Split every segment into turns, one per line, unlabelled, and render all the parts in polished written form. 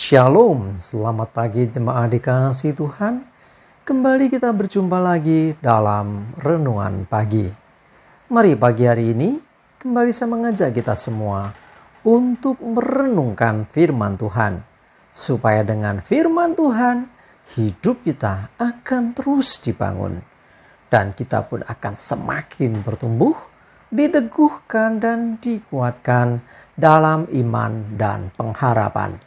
Shalom, selamat pagi jemaat dikasihi Tuhan. Kembali kita berjumpa lagi dalam renungan pagi. Mari pagi hari ini kembali saya mengajak kita semua untuk merenungkan firman Tuhan. Supaya dengan firman Tuhan hidup kita akan terus dibangun. Dan kita pun akan semakin bertumbuh, diteguhkan dan dikuatkan dalam iman dan pengharapan.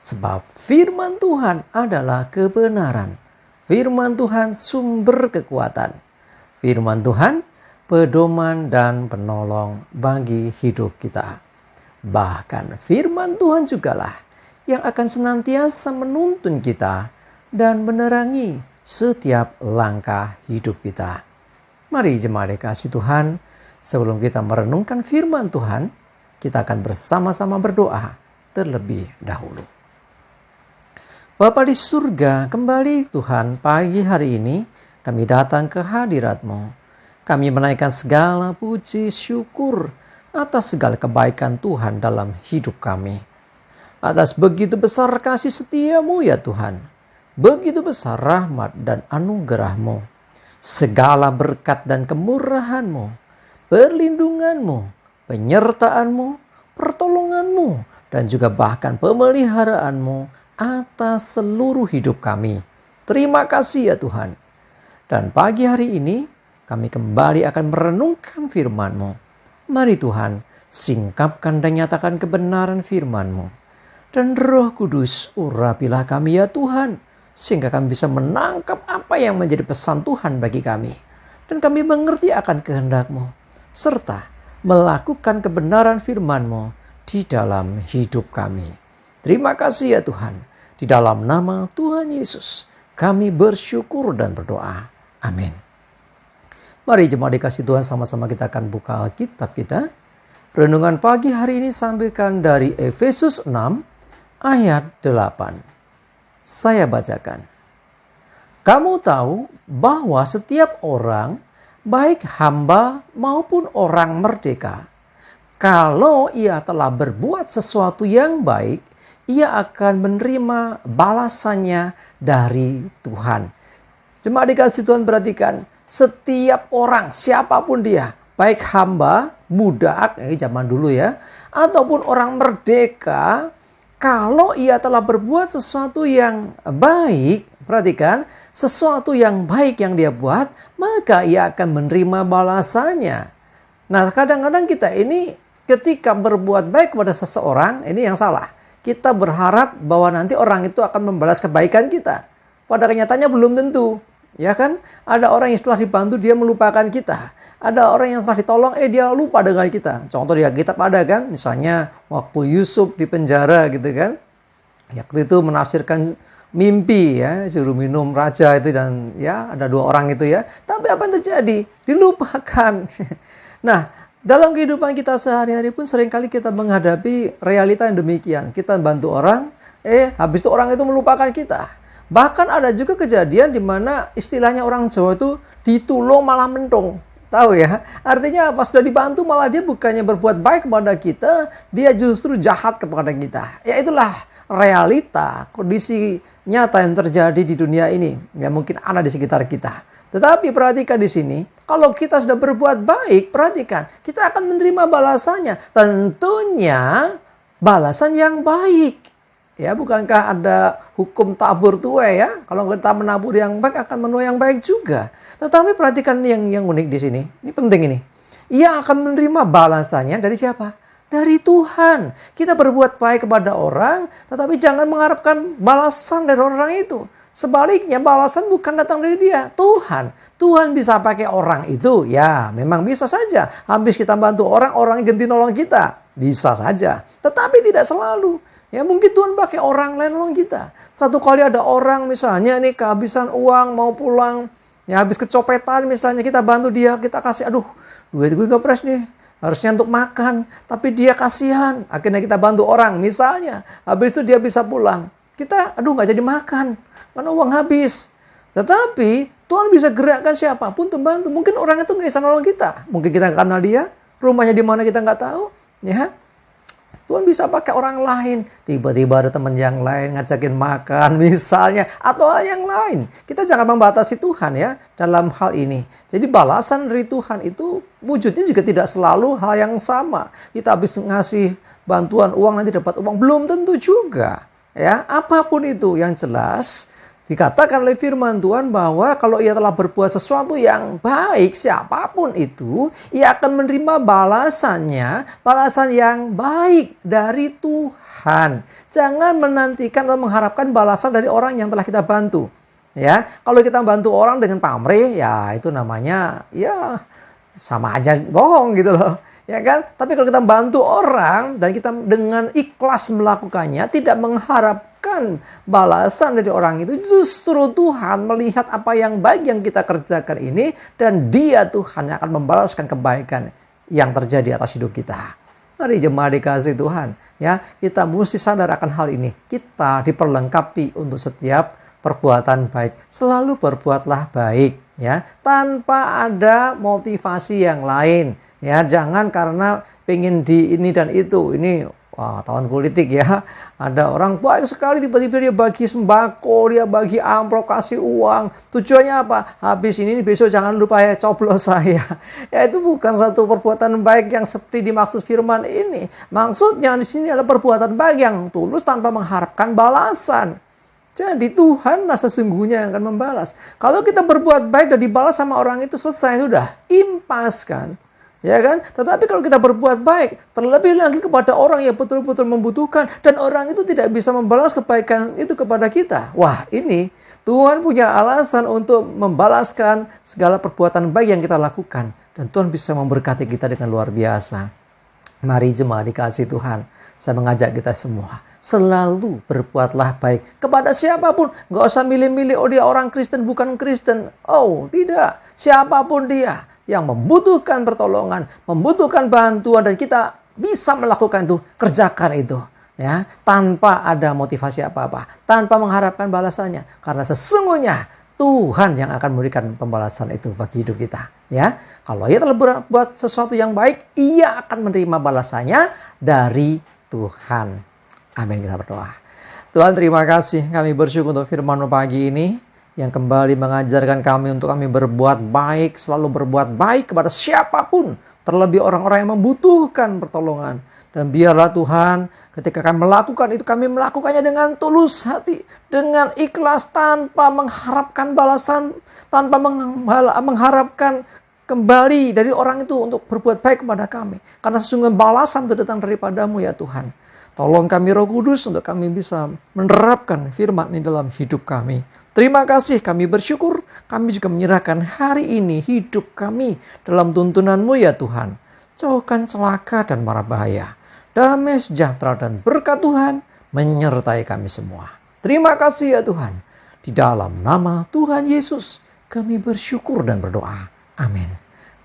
Sebab firman Tuhan adalah kebenaran. Firman Tuhan sumber kekuatan. Firman Tuhan pedoman dan penolong bagi hidup kita. Bahkan firman Tuhan jugalah yang akan senantiasa menuntun kita dan menerangi setiap langkah hidup kita. Mari jemaat dikasihi Tuhan, sebelum kita merenungkan firman Tuhan, kita akan bersama-sama berdoa terlebih dahulu. Bapa di surga, kembali Tuhan pagi hari ini kami datang ke hadirat-Mu. Kami menaikkan segala puji syukur atas segala kebaikan Tuhan dalam hidup kami. Atas begitu besar kasih setia-Mu ya Tuhan. Begitu besar rahmat dan anugerah-Mu. Segala berkat dan kemurahan-Mu, perlindungan-Mu, penyertaan-Mu, pertolongan-Mu, dan juga bahkan pemeliharaan-Mu atas seluruh hidup kami. Terima kasih ya Tuhan. Dan pagi hari ini kami kembali akan merenungkan firman-Mu. Mari Tuhan, singkapkan dan nyatakan kebenaran firman-Mu. Dan Roh Kudus, urapilah kami ya Tuhan, sehingga kami bisa menangkap apa yang menjadi pesan Tuhan bagi kami. Dan kami mengerti akan kehendak-Mu, serta melakukan kebenaran firman-Mu di dalam hidup kami. Terima kasih ya Tuhan. Di dalam nama Tuhan Yesus, kami bersyukur dan berdoa. Amin. Mari jemaat dikasihi Tuhan, sama-sama kita akan buka Alkitab kita. Renungan pagi hari ini sampaikan dari Efesus 6 ayat 8. Saya bacakan. Kamu tahu bahwa setiap orang, baik hamba maupun orang merdeka, kalau ia telah berbuat sesuatu yang baik, ia akan menerima balasannya dari Tuhan. Jemaat dikasihi Tuhan, perhatikan, setiap orang, siapapun dia, baik hamba, budak, zaman dulu ya, ataupun orang merdeka, kalau ia telah berbuat sesuatu yang baik, perhatikan, sesuatu yang baik yang dia buat, maka ia akan menerima balasannya. Nah, kadang-kadang kita ini ketika berbuat baik kepada seseorang, ini yang salah. Kita berharap bahwa nanti orang itu akan membalas kebaikan kita. Pada kenyataannya belum tentu. Ya kan? Ada orang yang setelah dibantu dia melupakan kita. Ada orang yang setelah ditolong dia lupa dengan kita. Contoh di Alkitab ada kan? Misalnya waktu Yusuf di penjara gitu kan. Waktu itu menafsirkan mimpi ya, suruh minum raja itu dan ya ada 2 orang itu ya. Tapi apa yang terjadi? Dilupakan. Nah, dalam kehidupan kita sehari-hari pun seringkali kita menghadapi realita yang demikian. Kita bantu orang, habis itu orang itu melupakan kita. Bahkan ada juga kejadian di mana istilahnya orang Jawa itu ditulung malah mentung. Tahu ya? Artinya pas sudah dibantu malah dia bukannya berbuat baik kepada kita, dia justru jahat kepada kita. Ya itulah realita, kondisi nyata yang terjadi di dunia ini. Ya mungkin ada di sekitar kita. Tetapi perhatikan di sini, kalau kita sudah berbuat baik, perhatikan, kita akan menerima balasannya. Tentunya balasan yang baik. Ya, bukankah ada hukum tabur tuai ya? Kalau kita menabur yang baik akan menuai yang baik juga. Tetapi perhatikan yang unik di sini. Ini penting ini. Ia akan menerima balasannya dari siapa? Dari Tuhan. Kita berbuat baik kepada orang, tetapi jangan mengharapkan balasan dari orang itu. Sebaliknya balasan bukan datang dari dia, Tuhan. Tuhan bisa pakai orang itu, ya memang bisa saja. Habis kita bantu orang ganti nolong kita, bisa saja. Tetapi tidak selalu. Ya mungkin Tuhan pakai orang lain nolong kita. Satu kali ada orang misalnya nih kehabisan uang mau pulang, ya habis kecopetan misalnya kita bantu dia, kita kasih, aduh duit gue kepres nih. Harusnya untuk makan, tapi dia kasihan. Akhirnya kita bantu orang misalnya, habis itu dia bisa pulang. Kita gak jadi makan. Karena uang habis. Tetapi Tuhan bisa gerakkan siapapun untuk bantu. Mungkin orang itu nggak bisa nolong kita. Mungkin kita nggak kenal dia. Rumahnya di mana kita nggak tahu. Ya. Tuhan bisa pakai orang lain. Tiba-tiba ada teman yang lain ngajakin makan misalnya. Atau hal yang lain. Kita jangan membatasi Tuhan ya dalam hal ini. Jadi balasan dari Tuhan itu wujudnya juga tidak selalu hal yang sama. Kita habis ngasih bantuan uang nanti dapat uang. Belum tentu juga. Ya, apapun itu yang jelas dikatakan oleh firman Tuhan bahwa kalau ia telah berbuat sesuatu yang baik, siapapun itu, ia akan menerima balasan yang baik dari Tuhan. Jangan menantikan atau mengharapkan balasan dari orang yang telah kita bantu. Ya, kalau kita bantu orang dengan pamrih, ya itu namanya ya sama aja bohong gitu loh. Ya kan? Tapi kalau kita bantu orang dan kita dengan ikhlas melakukannya, tidak mengharapkan balasan dari orang itu, justru Tuhan melihat apa yang baik yang kita kerjakan ini dan Dia Tuhan yang akan membalaskan kebaikan yang terjadi atas hidup kita. Mari jemaat dikasih Tuhan, ya, kita mesti sadar akan hal ini. Kita diperlengkapi untuk setiap perbuatan baik. Selalu berbuatlah baik, ya, tanpa ada motivasi yang lain. Ya, jangan karena pengen di ini dan itu. Ini tahun politik ya. Ada orang baik sekali tiba-tiba dia bagi sembako, dia bagi amplop, kasih uang. Tujuannya apa? Habis ini besok jangan lupa ya coblos saya. Ya, itu bukan satu perbuatan baik yang seperti dimaksud firman ini. Maksudnya di sini adalah perbuatan baik yang tulus tanpa mengharapkan balasan. Jadi Tuhanlah sesungguhnya yang akan membalas. Kalau kita berbuat baik dan dibalas sama orang itu, selesai sudah, impas kan. Ya kan? Tetapi kalau kita berbuat baik, terlebih lagi kepada orang yang betul-betul membutuhkan dan orang itu tidak bisa membalas kebaikan itu kepada kita. Wah, ini Tuhan punya alasan untuk membalaskan segala perbuatan baik yang kita lakukan dan Tuhan bisa memberkati kita dengan luar biasa. Mari jemaat dikasih Tuhan, saya mengajak kita semua, selalu berbuatlah baik kepada siapapun. Gak usah milih-milih, oh dia orang Kristen, bukan Kristen. Oh, tidak. Siapapun dia yang membutuhkan pertolongan, membutuhkan bantuan, dan kita bisa melakukan itu, kerjakan itu. Ya, tanpa ada motivasi apa-apa, tanpa mengharapkan balasannya. Karena sesungguhnya Tuhan yang akan memberikan pembalasan itu bagi hidup kita. Ya, kalau ia telah berbuat sesuatu yang baik, ia akan menerima balasannya dari Tuhan. Amin, kita berdoa. Tuhan, terima kasih, kami bersyukur untuk firman-Mu pagi ini yang kembali mengajarkan kami untuk kami berbuat baik, selalu berbuat baik kepada siapapun, terlebih orang-orang yang membutuhkan pertolongan. Dan biarlah Tuhan, ketika kami melakukan itu, kami melakukannya dengan tulus hati, dengan ikhlas, tanpa mengharapkan balasan, tanpa mengharapkan kembali dari orang itu untuk berbuat baik kepada kami. Karena sesungguhnya balasan itu datang daripada-Mu ya Tuhan. Tolong kami Roh Kudus untuk kami bisa menerapkan firman ini dalam hidup kami. Terima kasih, kami bersyukur, kami juga menyerahkan hari ini hidup kami dalam tuntunan-Mu ya Tuhan. Jauhkan celaka dan mara bahaya. Damai sejahtera dan berkat Tuhan menyertai kami semua. Terima kasih ya Tuhan. Di dalam nama Tuhan Yesus kami bersyukur dan berdoa. Amin.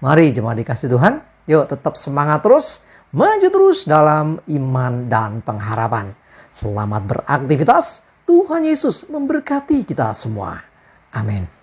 Mari jemaat dikasih Tuhan, yuk tetap semangat terus, maju terus dalam iman dan pengharapan. Selamat beraktivitas. Tuhan Yesus memberkati kita semua. Amin.